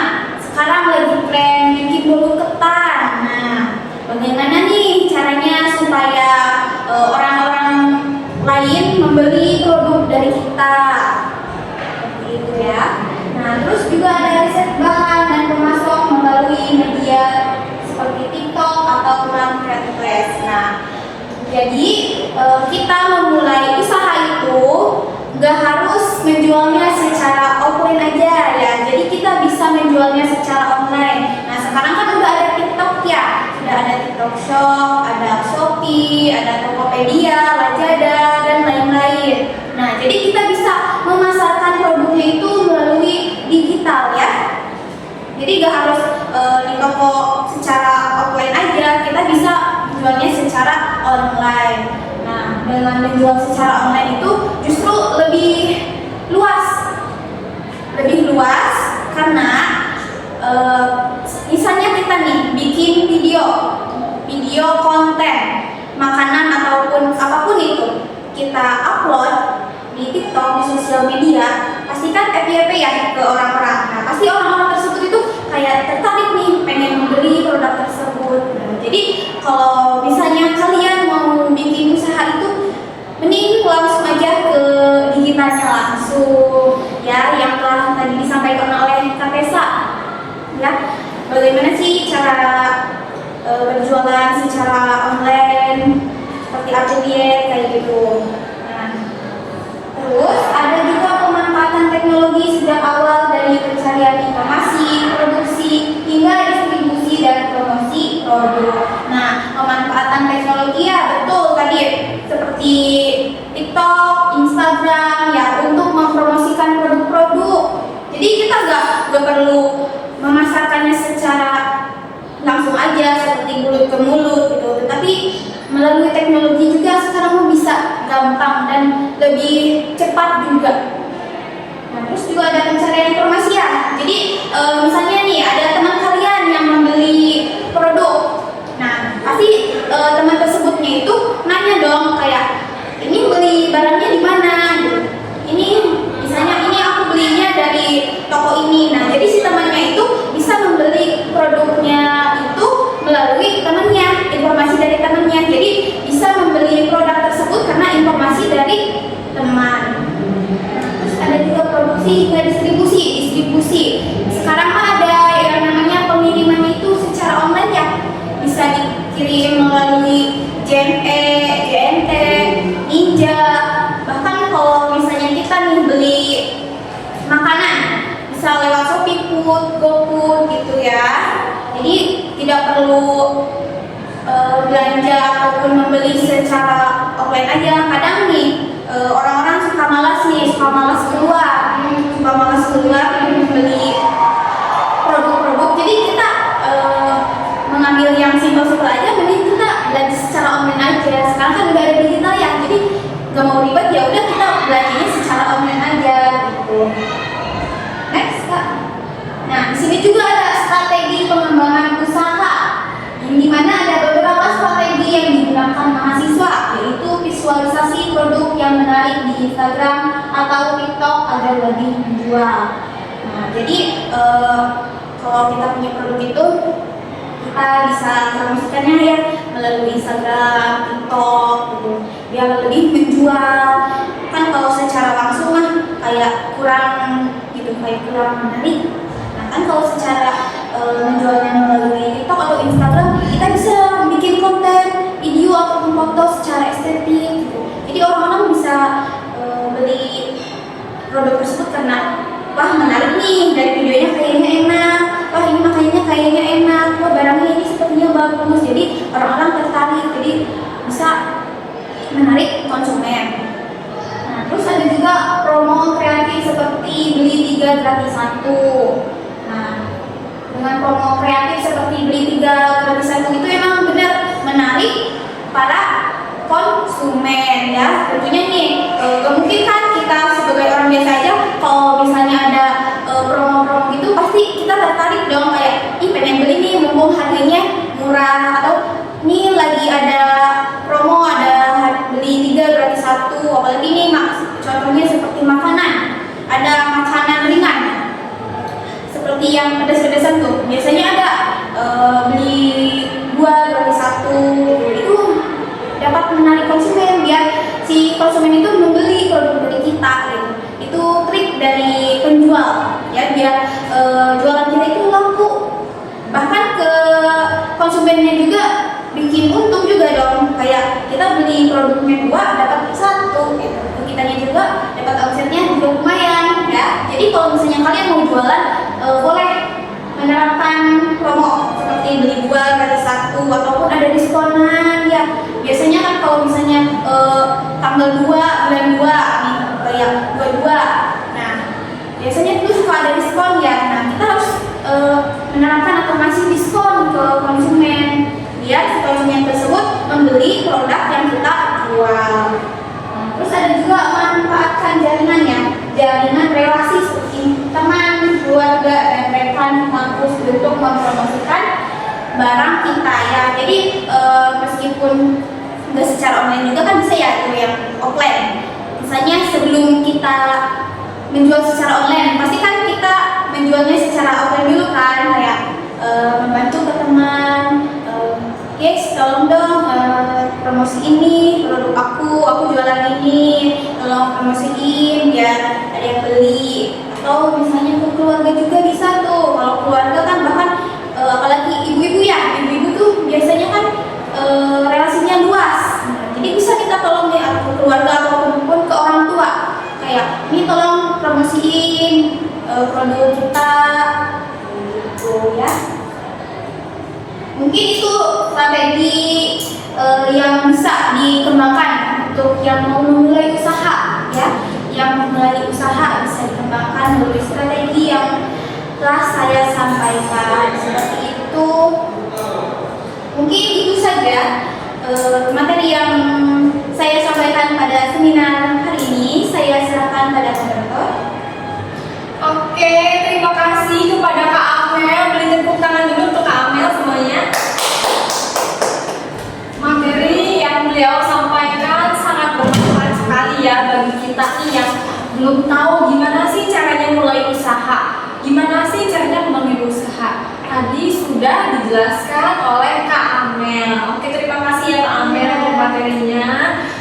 sekarang lagi tren bikin bolu ketan. Nah, bagaimana nih caranya supaya orang-orang lain membeli produk dari kita? Seperti itu ya. Nah, terus juga ada riset bahan dan pemasok melalui media seperti TikTok atau Marketplace. Nah, jadi kita memulai usaha itu nggak harus menjualnya secara offline aja ya. Jadi kita bisa menjualnya secara online. Nah, sekarang kan udah ada TikTok ya. Sudah ada TikTok Shop, ada Shopee, ada Tokopedia, Lazada, dan lain-lain. Nah, jadi kita bisa memasarkan produknya itu melalui digital ya. Jadi nggak harus di toko secara offline aja. Kita bisa menjualnya secara online. Nah, dengan menjual secara online itu justru lebih luas karena misalnya kita nih bikin video konten makanan ataupun apapun itu, kita upload di TikTok, di sosial media, pasti kan FYP ya ke orang-orang. Nah, pasti orang-orang tersebut itu kayak tertarik nih, pengen membeli produk tersebut. Nah, jadi kalau misalnya kalian mau bikin usaha itu, mending langsung aja ke digitalnya langsung ya, yang telah tadi disampaikan oleh Kak Tessa ya. Bagaimana sih cara berjualan secara online seperti affiliate kayak gitu. Nah, terus ada juga pemanfaatan teknologi sejak awal dari pencarian informasi, produksi hingga distribusi dan promosi produk. Nah, pemanfaatan teknologi ya betul tadi seperti TikTok, Instagram ya untuk mempromosikan produk-produk. Jadi kita nggak perlu memasarkannya secara langsung aja seperti mulut ke mulut gitu, tetapi melalui teknologi juga sekarang bisa gampang dan lebih cepat juga. Nah, terus juga ada pencarian informasi ya. Jadi misalnya nih ada teman kalian yang membeli produk. Nah, pasti teman tersebutnya itu nanya dong kayak, ini beli barangnya di mana? Gitu. Ini misalnya ini aku belinya dari toko ini. Nah, jadi si temannya itu bisa membeli produknya itu melalui temannya, informasi dari temannya. Jadi bisa membeli produk tersebut karena informasi dari teman. Terus ada juga produksi hingga distribusi. Sekarang mah ada yang namanya pengiriman itu secara online ya. Bisa dikirim melalui JNE, JNT, Ninja. Bahkan kalau misalnya kita nih beli makanan bisa lewat Shopee Food, GoFood gitu ya. Jadi tidak perlu belanja ataupun membeli secara offline aja. Kadang nih orang-orang suka malas keluar untuk membeli produk-produk. Jadi kita mengambil yang simpel-simpel aja, mending kita belanja secara online aja. Sekarang kan udah ada digital ya, jadi nggak mau ribet ya udah kita belanjanya secara online aja gitu. Next Kak. Nah, di sini juga ada strategi pengembangan usaha, yang dimana ada beberapa strategi yang digunakan mahasiswa, yaitu visualisasi produk yang menarik di Instagram atau TikTok agar lebih menjual. Nah, jadi kalau kita punya produk itu, kita bisa promosikannya ya melalui Instagram, TikTok gitu, biar lebih menjual. Kan kalau secara langsung mah kayak kurang menarik. Nah, kan kalau secara menjualnya melalui TikTok atau Instagram, kita bisa bikin konten video ataupun foto secara estetik gitu. Jadi orang-orang bisa beli produk tersebut karena wah menarik nih, dari videonya kayaknya enak, wah ini makanannya kayaknya enak, wah barangnya ini sepertinya bagus. Jadi orang-orang tertarik, jadi bisa menarik konsumen. Nah, terus ada juga promo kreatif seperti beli 3 gratis 1. para konsumen ya. Tentunya nih gak mungkin kan kita sebagai orang biasa aja kalau misalnya ada promo-promo gitu pasti kita tertarik dong, kayak ih pengen beli nih mumpung harganya murah, atau nih lagi ada promo, ada beli 3 gratis 1. Apalagi nih contohnya seperti makanan, ada makanan ringan seperti yang pedas-pedasan tuh biasanya ada beli 2 gratis 1 itu dapat menarik konsumen biar si konsumen itu membeli produk dari kita gitu. Itu trik dari penjual ya, biar jualan kita itu laku, bahkan ke konsumennya juga bikin untung juga dong, kayak kita beli produknya 2 dapat 1 gitu. Kitanya juga dapat omsetnya juga lumayan ya. Jadi kalau misalnya kalian mau jualan boleh menerapkan promo seperti beli 2 gratis 1 ataupun ada diskonan ya. Biasanya kan kalau misalnya tanggal 2 bulan 2 nih kayak 22. Nah, biasanya itu suka ada diskon ya. Nah, kita harus menerapkan atau ngasih diskon ke konsumen biar si konsumen tersebut membeli produk yang kita jual. Terus ada juga manfaatkan jaringan ya, jaringan relasi seperti teman, keluarga, dan rekan kampus untuk mempromosikan barang kita ya. Jadi meskipun nggak secara online juga kan bisa ya itu yang offline. Misalnya sebelum kita menjual secara online, pasti kan kita menjualnya secara offline dulu kan, kayak membantu ke teman, guys tolong dong promosi ini produk aku jualan ini, tolong promosiin biar ada yang beli. Atau misalnya ke keluarga juga bisa tuh, kalau keluarga kan bahkan apalagi ibu-ibu ya, ibu-ibu tuh biasanya kan relasinya luas. Jadi bisa kita tolong ya ke keluarga ataupun ke orang tua, kayak ini tolong promosiin produk kita gitu ya. Mungkin itu strategi yang bisa dikembangkan untuk yang mau memulai usaha ya. Yang memulai usaha bisa dikembangkan melalui strategi yang telah saya sampaikan seperti itu. Mungkin itu saja materi yang saya sampaikan pada seminar hari ini. Saya serahkan pada moderator. Oke, terima kasih kepada Kak Amel. Beri tepuk tangan dulu untuk Kak Amel semuanya. Materi yang beliau sampaikan sangat bermanfaat sekali ya bagi kita nih yang belum tahu gimana sih caranya mulai usaha, gimana sih caranya membangun usaha. Tadi sudah dijelaskan oleh Kak Amel. Oke, terima kasih ya Kak Amel untuk materinya.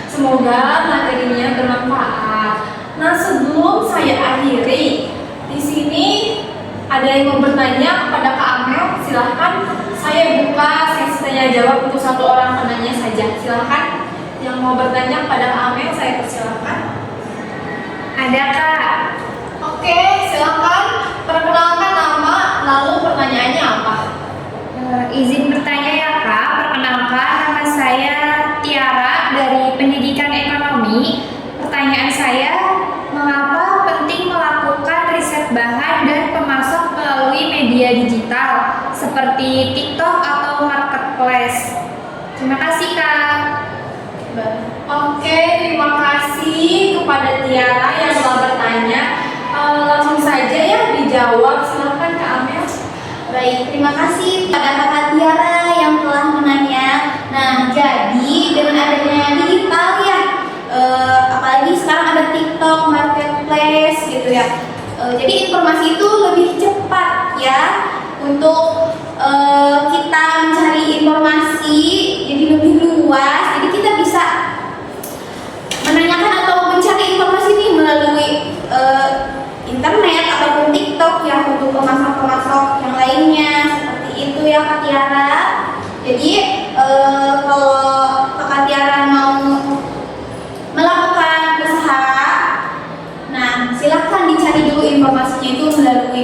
Semoga materinya bermanfaat. Nah, sebelum saya akhiri, di sini ada yang mau bertanya kepada Kak Amel, silahkan. Saya buka sesi tanya jawab untuk 1 orang penanya saja. Silahkan yang mau bertanya kepada Kak Amel, saya persilahkan. Ada Kak. Oke, silahkan perkenalkan nama, lalu pertanyaannya apa? Izin bertanya ya Kak. Perkenalkan, nama saya Tiara dari Pendidikan Ekonomi. Pertanyaan saya, mengapa penting melakukan riset bahan dan pemasok melalui media digital seperti TikTok atau marketplace? Terima kasih Kak. Oke, terima kasih kepada Tiara yang telah bertanya. Langsung saja ya dijawab, silahkan Kak Amel. Baik, terima kasih pada Kakak Tiara yang telah menanya. Nah, jadi dengan adanya digital ya, apalagi sekarang ada TikTok, marketplace gitu ya. Jadi informasi itu lebih cepat ya untuk kita mencari informasi jadi lebih luas. Jadi kita bisa menanyakan atau mencari informasi ini melalui internet ataupun TikTok ya, untuk pemasok-pemasok yang lainnya seperti itu ya Kak Tiara. Jadi kalau Kak Tiara mau melakukan usaha, nah silahkan dicari dulu informasinya itu melalui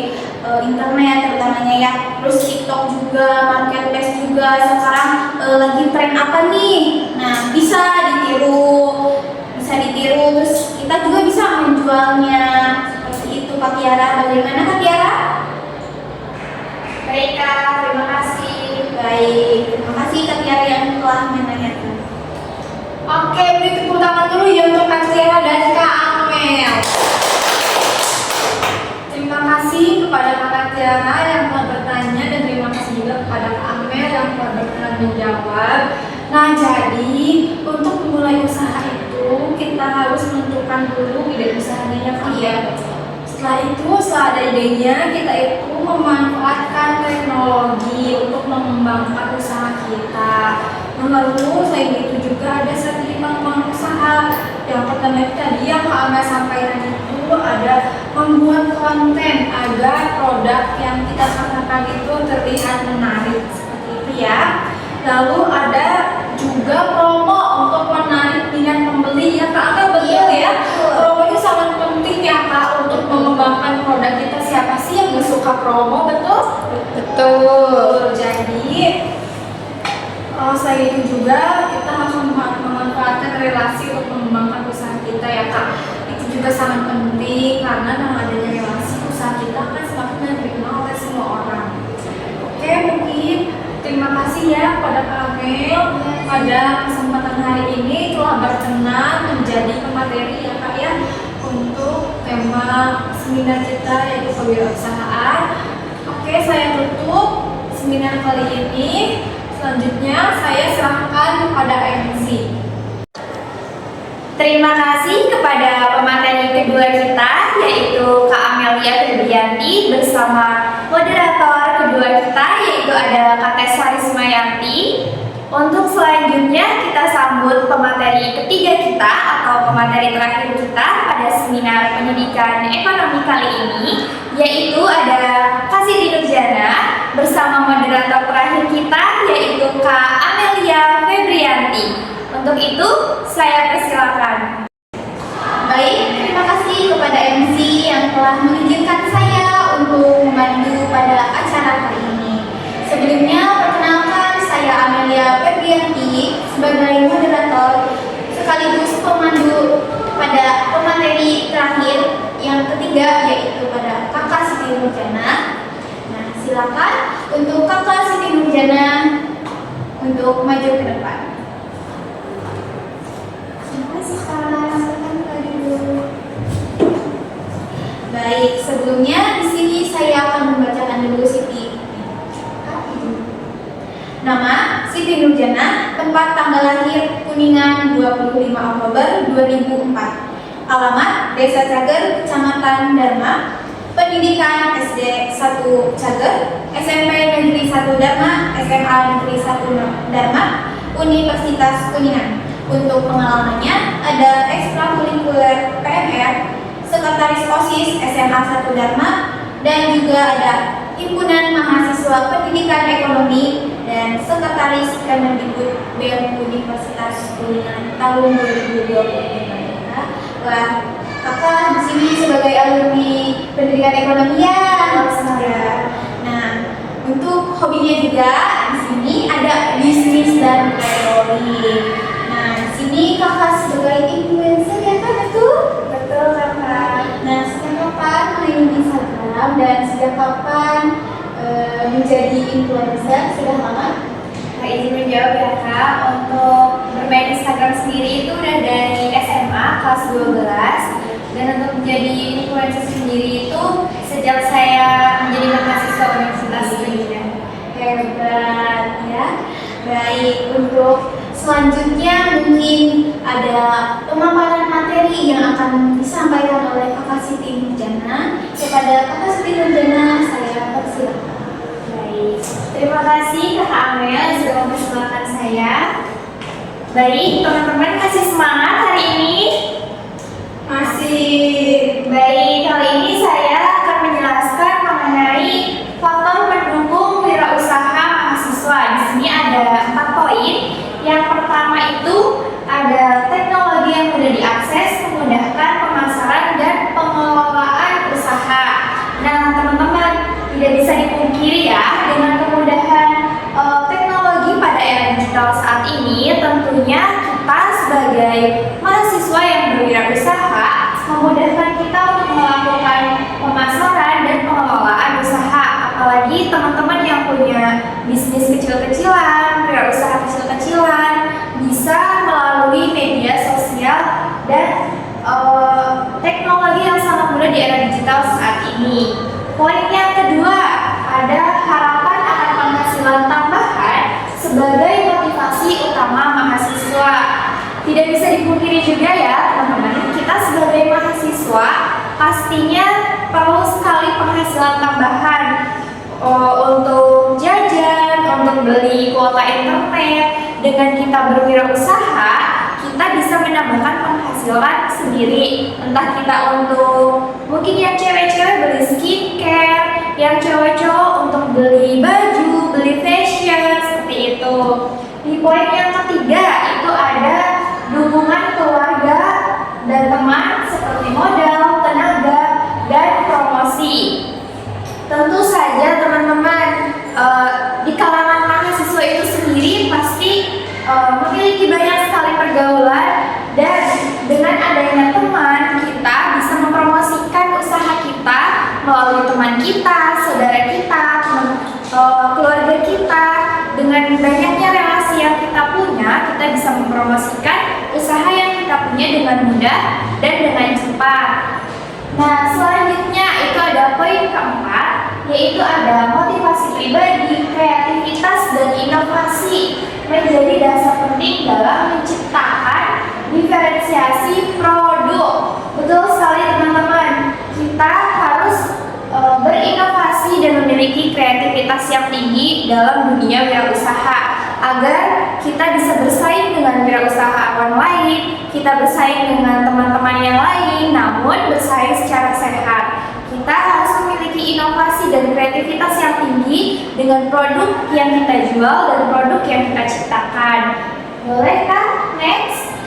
internet terutamanya ya. Terus TikTok juga, marketplace juga. Sekarang lagi tren apa nih? Nah bisa ditiru. Terus kita juga bisa menjualnya seperti itu Kak Tiara. Bagaimana Kak Tiara? Baik Kak, terima kasih. Baik, terima kasih Kak Tiara yang telah menanyakan. Tiara yang telah bertanya dan terima kasih juga kepada Kak Amel yang telah berkenan menjawab. Nah, jadi untuk memulai usaha itu kita harus menentukan dulu ide usahanya ya Kak ya. Setelah itu, setelah ada idenya, kita itu memanfaatkan teknologi untuk mengembangkan usaha kita. Nah, lalu selain itu juga ada strategi pengembangan usaha. Yang pertama itu tadi yang Kak Amel sampaikan itu ada membuat konten agar produk yang kita katakan itu terlihat menarik seperti itu ya. Lalu ada juga promo untuk menarik minat pembeli ya Kak Amel, betul ya? Promo itu sangat penting ya Kak untuk mengembangkan produk kita. Siapa sih yang gak suka promo, betul? Betul. Jadi selain itu juga kita harus memanfaatkan relasi untuk mengembangkan usaha kita ya Kak. Itu juga sangat penting karena dengan adanya relasi usaha kita akan semakin diterima oleh semua orang. Oke, mungkin terima kasih ya kepada Kak Amel pada kesempatan hari ini telah berkenan menjadi pemateri ya Kak ya untuk tema seminar kita yaitu kewirausahaan. Oke, saya tutup seminar kali ini. Selanjutnya saya serahkan kepada MC. Terima kasih kepada pemateri kedua kita yaitu Kak Amelia Febrianti bersama moderator kedua kita yaitu ada Kak Tessa Rismayanti. Untuk selanjutnya kita sambut pemateri ketiga kita atau pemateri terakhir kita pada seminar pendidikan ekonomi kali ini yaitu ada Kak Siti Nurjana bersama moderator terakhir kita yaitu Kak Amelia Febrianti. Untuk itu saya persilakan. Baik, terima kasih kepada MC yang telah mengizinkan saya untuk membantu pada acara kali ini. Sebelumnya, perkenalkan saya Amelia Febrianti sebagai moderator sekaligus pemandu pada pemateri terakhir yang ketiga yaitu pada Kakak Siti Nurjana. Nah, silakan untuk Kakak Siti Nurjana untuk maju ke depan. Baik, sebelumnya di sini saya akan membacakan dulu Siti. Nama Siti Nurjana, tempat tanggal lahir Kuningan 25 Oktober 2004. Alamat Desa Cager, Kecamatan Dharma. Pendidikan SD 1 Cager, SMP Negeri 1 Dharma, SMA Negeri 1 Dharma, Universitas Kuningan. Untuk pengalamannya ada ekstrakurikuler PMR, Sekretaris OSIS SMA 1 Dharma, dan juga ada Himpunan Mahasiswa Pendidikan Ekonomi dan Sekretaris Kemendikbud BEM Universitas Kuningan tahun 2020. Wah, kakak di sini sebagai alumni pendidikan ekonomi ya. Nah, untuk hobinya juga di sini ada bisnis dan teori. Nah, di sini kakak sebagai influencer ya kan, betul? Betul kakak. Nah, sejak kapan main Instagram dan sejak kapan menjadi influencer? Sudah lama? Kak izin menjawab ya Kak, untuk bermain Instagram sendiri itu udah dari SMA kelas 12 dan untuk menjadi influencer sendiri itu sejak saya menjadi mahasiswa Universitas Kuningan. Hebat ya. Baik, untuk selanjutnya mungkin ada pemaparan materi yang akan disampaikan oleh Kakak Siti Nurjana. Kepada Kakak Siti Nurjana saya persilakan. Baik, terima kasih Kakak Amel sudah mempersilahkan saya. Baik, teman-teman masih semangat hari ini? Masih. Baik, kali ini saya akan menjelaskan mengenai faktor pendukung wirausaha mahasiswa. Di sini ada 4 poin. Yang pertama itu ada teknologi yang mudah diakses, memudahkan pemasaran dan pengelolaan usaha. Nah, teman-teman, tidak bisa dipungkiri ya, dengan kemudahan teknologi pada era digital saat ini, tentunya kita sebagai mahasiswa yang berwirausaha memudahkan kita untuk melakukan pemasaran dan pengelolaan usaha. Apalagi teman-teman yang punya bisnis kecil-kecilan, wirausaha kecil-kecilan, bisa melalui media sosial dan teknologi yang sangat mudah di era digital saat ini. Poin yang kedua, sendiri juga ya teman-teman, kita sebagai mahasiswa pastinya perlu sekali penghasilan tambahan untuk jajan, untuk beli kuota internet. Dengan kita berwirausaha, kita bisa menambahkan penghasilan sendiri. Entah kita untuk, mungkin yang cewek-cewek beli skincare, yang cowok-cowok untuk beli baju, beli fashion, seperti itu. Di poin yang ketiga itu ada dukungan keluarga dan teman seperti modal, tenaga, dan promosi. Tentu saja teman-teman, di kalangan mahasiswa itu sendiri pasti memiliki banyak sekali pergaulan, dan dengan adanya teman kita bisa mempromosikan usaha kita melalui teman kita, saudara kita, keluarga kita. Dengan banyaknya relasi yang kita punya, kita bisa mempromosikan usaha yang kita punya dengan mudah dan dengan cepat. Nah, selanjutnya itu ada poin keempat, yaitu ada motivasi pribadi, kreativitas, dan inovasi menjadi dasar penting dalam menciptakan diferensiasi produk. Betul sekali teman-teman, kita harus berinovasi dan memiliki kreativitas yang tinggi dalam dunia wirausaha agar kita bisa bersaing dengan wirausahawan lain, kita bersaing dengan teman-teman yang lain, namun bersaing secara sehat. Kita harus memiliki inovasi dan kreativitas yang tinggi dengan produk yang kita jual dan produk yang kita ciptakan. Boleh kan? Next.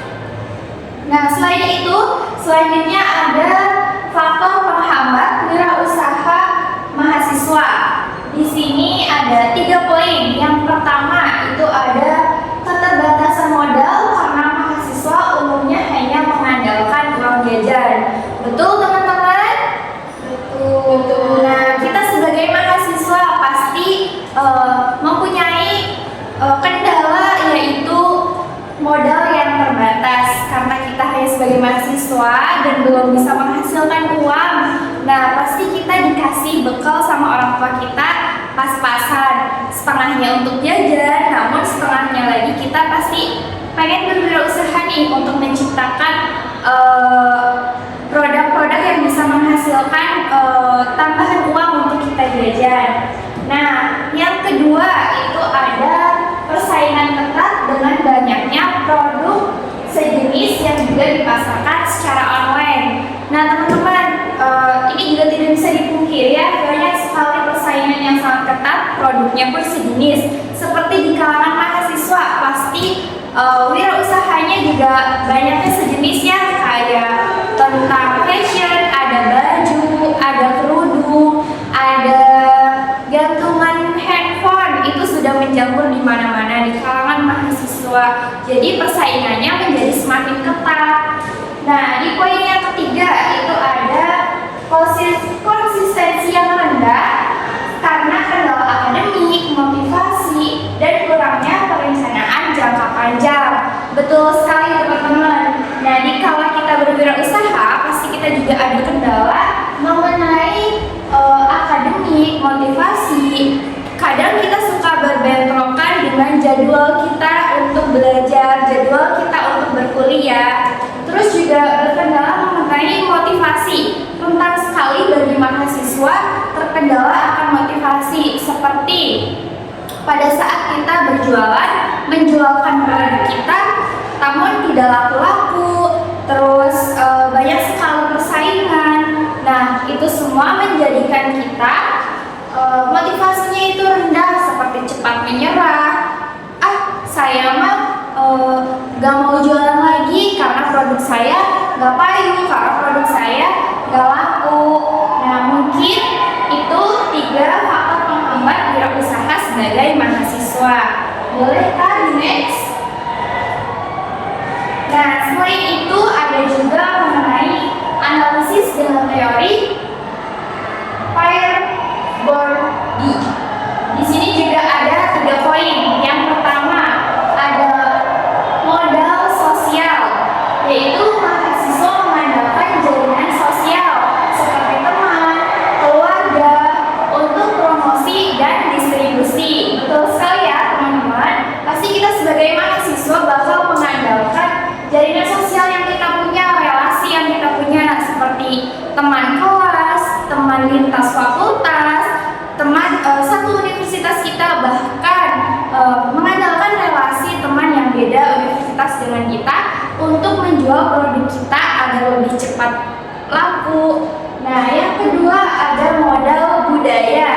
Nah, selain itu, selanjutnya ada faktor penghambat wirausaha mahasiswa. Di sini ada 3 poin. Yang pertama itu ada keterbatasan modal karena mahasiswa umumnya hanya mengandalkan uang jajan. Betul teman-teman? Betul. Nah, kita sebagai mahasiswa pasti mempunyai kendala, yaitu modal yang terbatas karena kita hanya sebagai mahasiswa dan belum bisa menghasilkan uang. Nah, pasti kita dikasih bekal sama orang tua kita pas-pasan, setengahnya untuk jajan, namun setengahnya lagi kita pasti pengen berwirausaha nih untuk menciptakan produk-produk yang bisa menghasilkan tambahan uang untuk kita jajan. Nah, yang kedua itu ada persaingan ketat dengan banyaknya produk sejenis yang juga dipasarkan secara online. Nah teman-teman, ini juga tidak bisa dipungkiri ya, banyak sekali persaingan yang sangat ketat, produknya pun sejenis. Seperti di kalangan mahasiswa, pasti wirausahanya juga banyaknya sejenis ya, kayak tentang fashion, ada baju, ada kerudung, ada gantungan handphone, itu sudah menjamur di mana-mana di kalangan mahasiswa. Jadi persaingannya menjadi semakin ketat. Nah, di poin yang ketiga itu ada konsistensi yang rendah karena kendala akademik, motivasi, dan kurangnya perencanaan jangka panjang. Betul sekali teman-teman. Nah, di kala kita berwirausaha, pasti kita juga ada kendala mengenai akademik, motivasi. Kadang kita suka berbentrokan dengan jadwal kita untuk belajar, jadwal kita untuk berkuliah. Terus juga berkendala mengenai motivasi. Rentan sekali bagi mahasiswa terkendala akan motivasi, seperti pada saat kita berjualan, menjualkan produk kita, namun tidak laku-laku, terus banyak sekali persaingan. Nah, itu semua menjadikan kita motivasinya itu rendah, seperti cepat menyerah. Saya mah gak mau jualan lagi karena produk saya gak payu, karena produk saya gak laku. Nah, mungkin itu 3 faktor penghambat wirausaha sebagai mahasiswa. Boleh kan? Next. Nah, selain itu ada juga mengenai analisis dengan teori Fire-Bordy. Di sini juga ada 3 poin. Yang pertama ada modal sosial, yaitu mahasiswa mengandalkan jaringan sosial seperti teman, keluarga untuk promosi dan distribusi. Betul sekali ya teman-teman. Pasti kita sebagai mahasiswa bakal mengandalkan jaringan sosial yang lintas fakultas, satu universitas kita bahkan mengandalkan relasi teman yang beda universitas dengan kita untuk menjual produk kita agar lebih cepat laku. Nah, yang kedua ada modal budaya.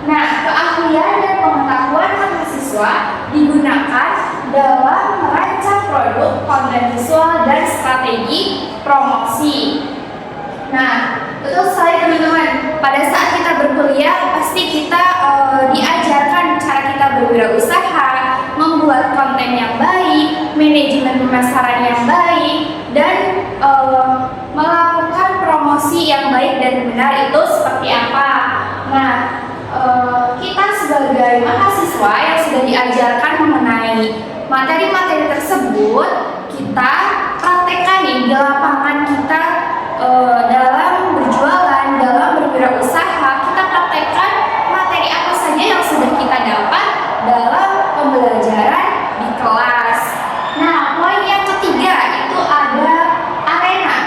Nah, keahlian dan pengetahuan mahasiswa digunakan dalam merancang produk, konten visual, dan strategi promosi. Nah, betul sekali teman-teman. Pada saat kita berkuliah, pasti kita diajarkan cara kita berwirausaha, membuat konten yang baik, manajemen pemasaran yang baik, dan melakukan promosi yang baik dan benar itu seperti apa. Nah, kita sebagai mahasiswa yang sudah diajarkan mengenai materi-materi tersebut, kita praktekkan nih di lapangan kita dalam berjualan, dalam berwirausaha, kita praktekkan materi apa saja yang sudah kita dapat dalam pembelajaran di kelas. Nah, poin yang ketiga itu ada arena,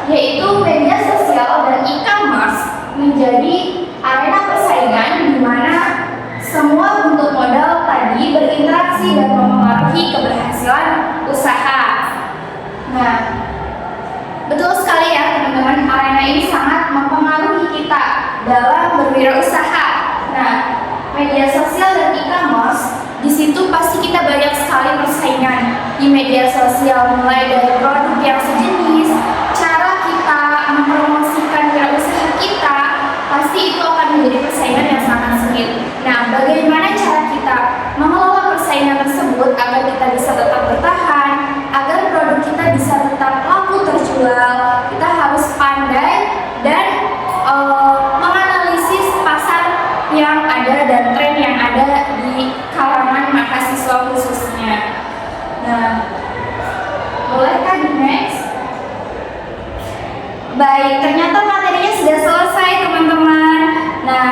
yaitu media sosial dan e-commerce menjadi arena persaingan di mana semua bentuk modal tadi berinteraksi dan mempengaruhi keberhasilan usaha. Nah, betul sekali ya teman-teman, arena ini sangat mempengaruhi kita dalam berwirausaha. Nah, media sosial dan e-commerce di situ pasti kita banyak sekali persaingan di media sosial, mulai dari produk yang sejenis, cara kita mempromosikan wirausaha kita, pasti itu akan menjadi persaingan yang sangat sengit. Nah, bagaimana cara kita mengelola persaingan tersebut agar kita bisa tetap bertahan, agar produk kita bisa tetap laku terjual? Kita harus pandai dan menganalisis pasar yang ada dan tren yang ada di kalangan mahasiswa khususnya. Nah, bolehkah di next? Baik, ternyata materinya sudah selesai teman-teman. Nah,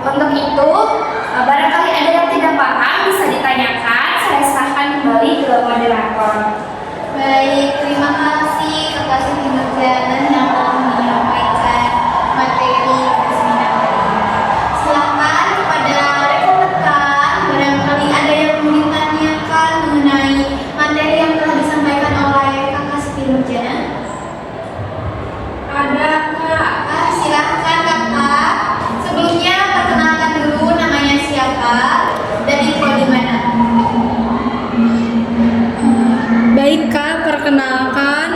untuk itu barangkali ada yang tidak paham bisa ditanyakan. Saya serahkan kembali ke moderator. Baik, terima kasih Kakak Siti Nurjana yang telah menyampaikan materi seminar hari ini. Silakan kepada rekan-rekan, barangkali ada yang ingin ditanyakan mengenai materi yang telah disampaikan oleh Kakak Siti Nurjana. Ada Kak. Silakan Kakak. Sebelumnya perkenalkan dulu namanya siapa dan di prodi mana. Baik Kak, perkenalkan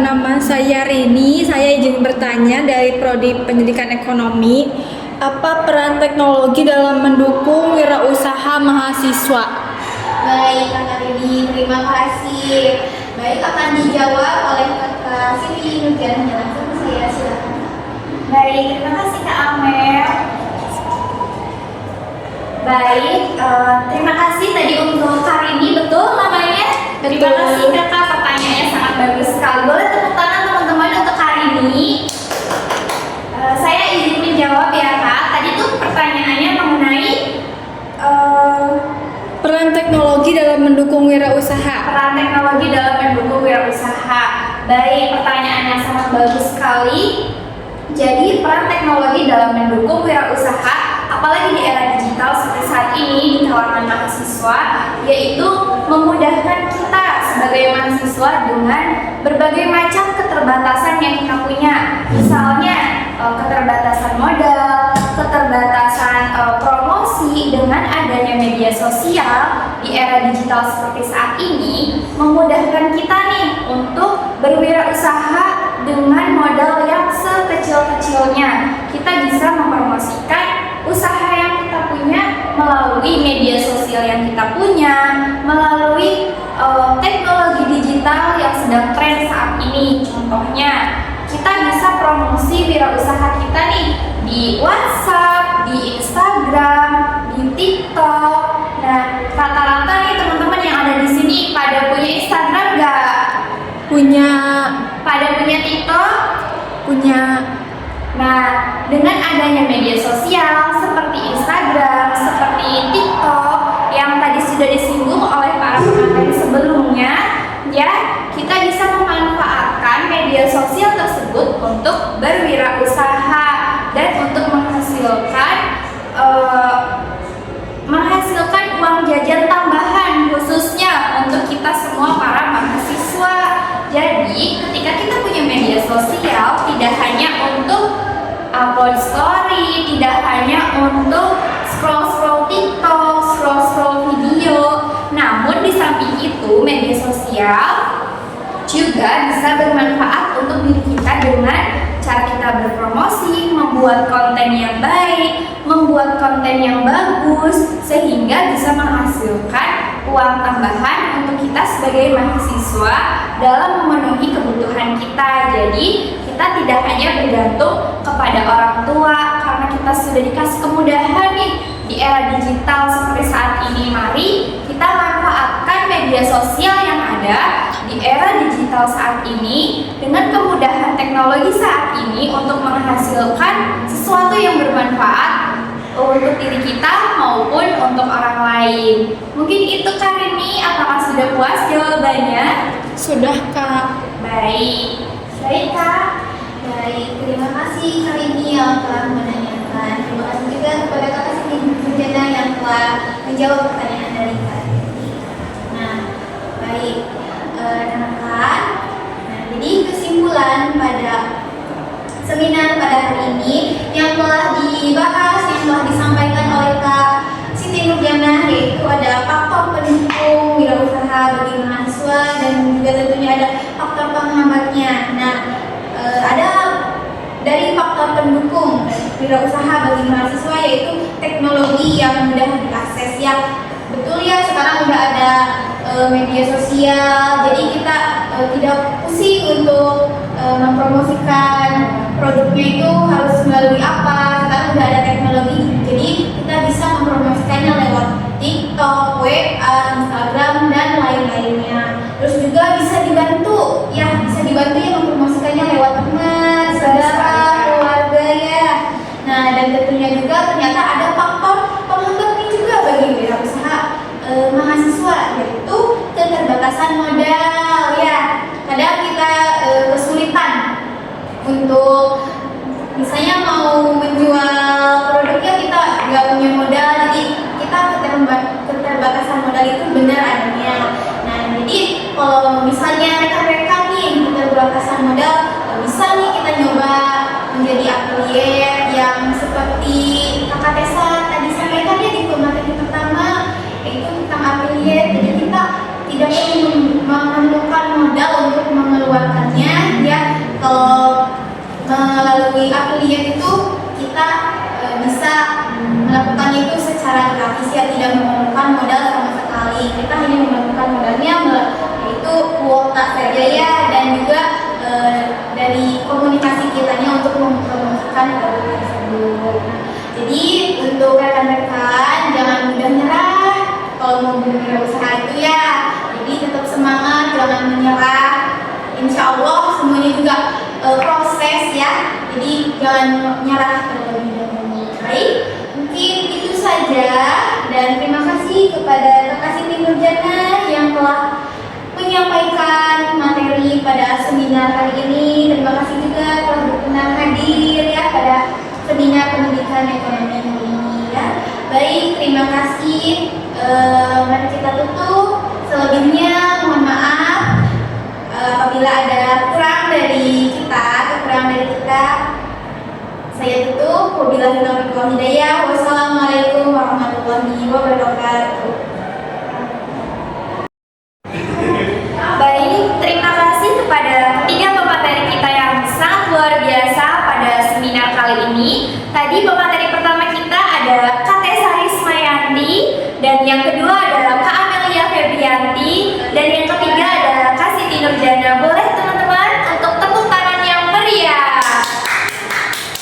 nama saya Rini. Saya izin bertanya dari Prodi Pendidikan Ekonomi. Apa peran teknologi dalam mendukung wirausaha mahasiswa? Baik Kakak Rini, terima kasih. Baik, akan dijawab oleh Kakak Siti Nurjana. Langsung saya silakan. Baik, terima kasih Kak Amel. Baik, terima kasih tadi untuk Karini, betul namanya? Terima Betul. kasih Kakak, pertanyaannya sangat bagus sekali. Boleh tepuk tangan teman-teman untuk Karini. Saya izin menjawab ya Kak. Tadi tuh pertanyaannya mengenai Peran teknologi dalam mendukung wirausaha. peran teknologi dalam mendukung wirausaha. Baik, pertanyaan yang sangat bagus sekali. Jadi peran teknologi dalam mendukung wirausaha, apalagi di era digital seperti saat ini di kalangan mahasiswa, yaitu memudahkan kita sebagai mahasiswa dengan berbagai macam keterbatasan yang kita punya. Misalnya keterbatasan modal, keterbatasan promosi. Dengan adanya media sosial di era digital seperti saat ini, memudahkan kita nih untuk berwirausaha dengan modal yang sekecil-kecilnya. Kita bisa mempromosikan usaha yang kita punya melalui media sosial yang kita punya, melalui teknologi digital yang sedang tren saat ini. Contohnya, kita bisa promosi wirausaha kita nih di WhatsApp, di Instagram, di TikTok. Nah, rata-rata nih teman-teman yang ada di sini pada punya Instagram nggak? Punya. Pada punya TikTok? Punya. Nah, dengan adanya media sosial seperti Instagram, seperti TikTok yang tadi sudah disinggung oleh para pengantin sebelumnya, ya, kita bisa memanfaatkan media sosial tersebut untuk berwirausaha dan untuk menghasilkan uang jajan tambahan khususnya untuk kita semua para mahasiswa. Jadi ketika kita punya media sosial, tidak hanya untuk upload story, tidak hanya untuk scroll TikTok, scroll video, namun di samping itu media sosial juga bisa bermanfaat untuk diri kita dengan cara kita berpromosi, membuat konten yang baik, membuat konten yang bagus, sehingga bisa menghasilkan uang tambahan untuk kita sebagai mahasiswa dalam memenuhi kebutuhan kita. Jadi kita tidak hanya bergantung kepada orang tua karena kita sudah dikasih kemudahan nih di era digital seperti saat ini. Mari kita manfaatkan media sosial yang ada di era digital saat ini dengan kemudahan teknologi saat ini untuk menghasilkan sesuatu yang bermanfaat untuk diri kita maupun untuk orang lain. Mungkin itu Kak Rini, apakah sudah puas jawabannya? Sudah, Kak. Baik. Baik, Kak. Baik, terima kasih Kak Rini yang telah menanyakan. Terima kasih juga kepada Kakak Siti Nurjana yang telah menjawab pertanyaan dari Kak Rini. Nah, baik, rekan-rekan. Nah, jadi kesimpulan pada seminar pada hari ini yang telah dibahas, yang telah disampaikan oleh Kak Siti Nurjana, yaitu ada faktor pendukung wirausaha bagi mahasiswa dan juga tentunya ada faktor penghambatnya. Nah, ada dari faktor pendukung wirausaha bagi mahasiswa yaitu teknologi yang mudah diakses. Ya, betul ya, sekarang udah ada media sosial, jadi kita tidak pusing untuk mempromosikan produknya itu harus melalui apa. Sekarang udah ada teknologi, jadi kita bisa mempromosikannya lewat TikTok, WA, Instagram, dan lain-lainnya. Terus juga bisa dibantu ya mempromosikannya lewat teman, saudara, keluarga ya. Nah, dan tentunya juga ternyata ada faktor penghambatnya juga bagi wirausaha mahasiswa, yaitu keterbatasan modal ya. Kadang kita kesulitan untuk misalnya mau menjual produknya, kita nggak punya modal, jadi kita keterbatasan modal itu benar adanya. Nah, jadi kalau misalnya rekan-rekan nih keterbatasan modal, bisa nih kita nyoba menjadi afiliat yang seperti Kakak Tessa tadi sampaikan ya di materi pertama, yaitu tentang afiliat. Jadi kita tidak perlu memerlukan modal untuk mengeluarkannya ya. Kalau melalui afiliat itu kita bisa melakukan itu secara gratis ya, tidak memerlukan modal sama sekali. Kita hanya memerlukan modalnya yaitu kuota saja ya, dan juga dari komunikasi kitanya untuk mempromosikan produk tersebut. Jadi untuk rekan-rekan jangan mudah nyerah kalau mau berwirausaha itu ya. Jadi tetap semangat, jangan menyerah. Insya Allah semuanya juga proses ya. Jadi jangan nyerah terlebih dahulu. Baik, mungkin itu saja, dan terima kasih kepada Kakak Siti Nurjana yang telah menyampaikan materi pada seminar kali ini. Terima kasih juga telah berkenan hadir ya pada seminar pendidikan ekonomi hari ini ya. Baik, terima kasih. Mari kita tutup. Selebihnya mohon maaf apabila ada kekurangan dari kita. Saya tutup. Wabillahi taufiq wal hidayah. Wassalamualaikum warahmatullahi wabarakatuh. Baik, terima kasih kepada ketiga pemateri kita yang sangat luar biasa pada seminar kali ini. Tadi pemateri pertama kita ada Kak Tessa Rismayanti, dan yang kedua adalah Kak Amelia Febrianti, dan yang ketiga adalah Kak Siti Nurjana. Boleh teman-teman untuk tepuk tangan yang meriah.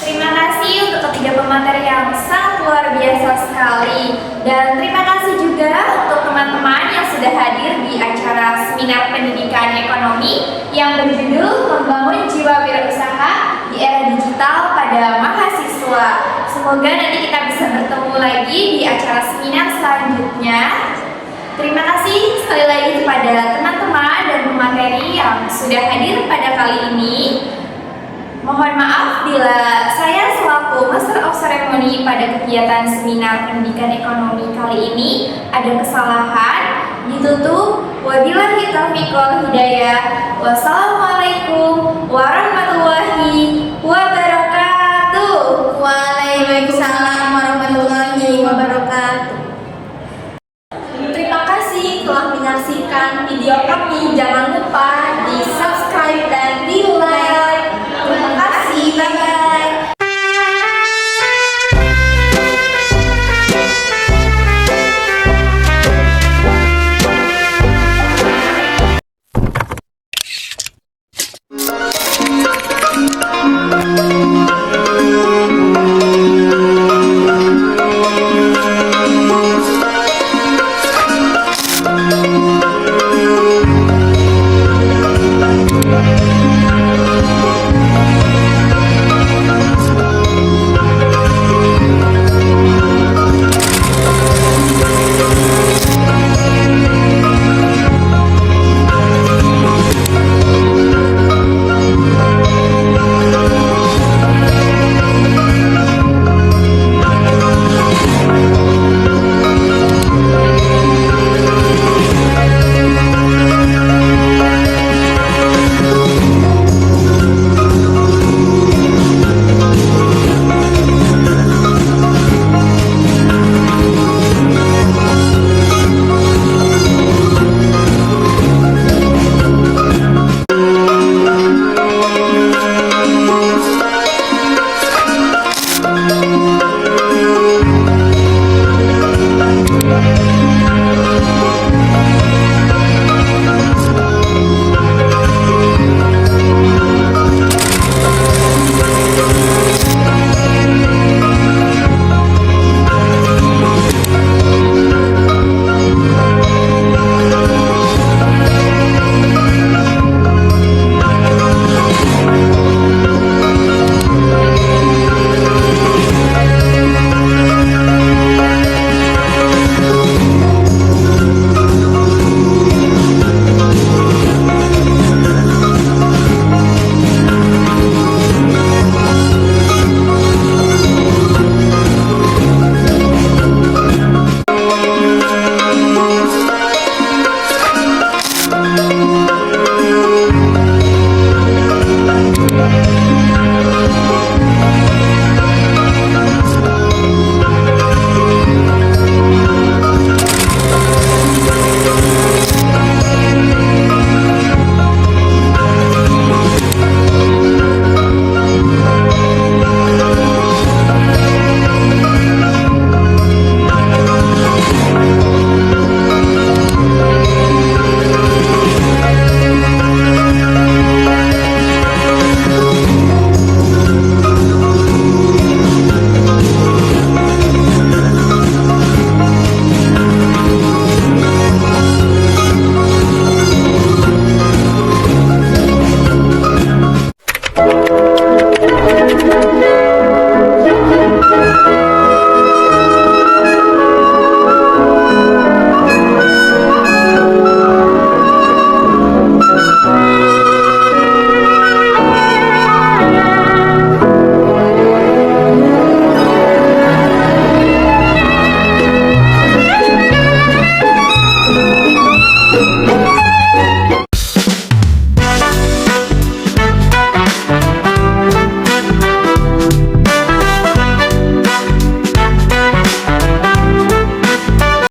Terima kasih untuk ketiga pemateri yang sangat luar biasa sekali. Dan terima kasih juga untuk teman-teman yang sudah hadir di acara seminar pendidikan ekonomi yang berjudul Membangun Jiwa Wirausaha di Era Digital pada Mahasiswa. Semoga nanti kita bisa bertemu lagi di acara seminar selanjutnya. Terima kasih sekali lagi kepada teman-teman dan pemateri yang sudah hadir pada kali ini. Mohon maaf bila saya selaku selaku Master of Ceremony pada kegiatan seminar pendidikan ekonomi kali ini ada kesalahan, ditutup. Wabillahi taufiq wal hidayah. Wassalamualaikum warahmatullahi wabarakatuh.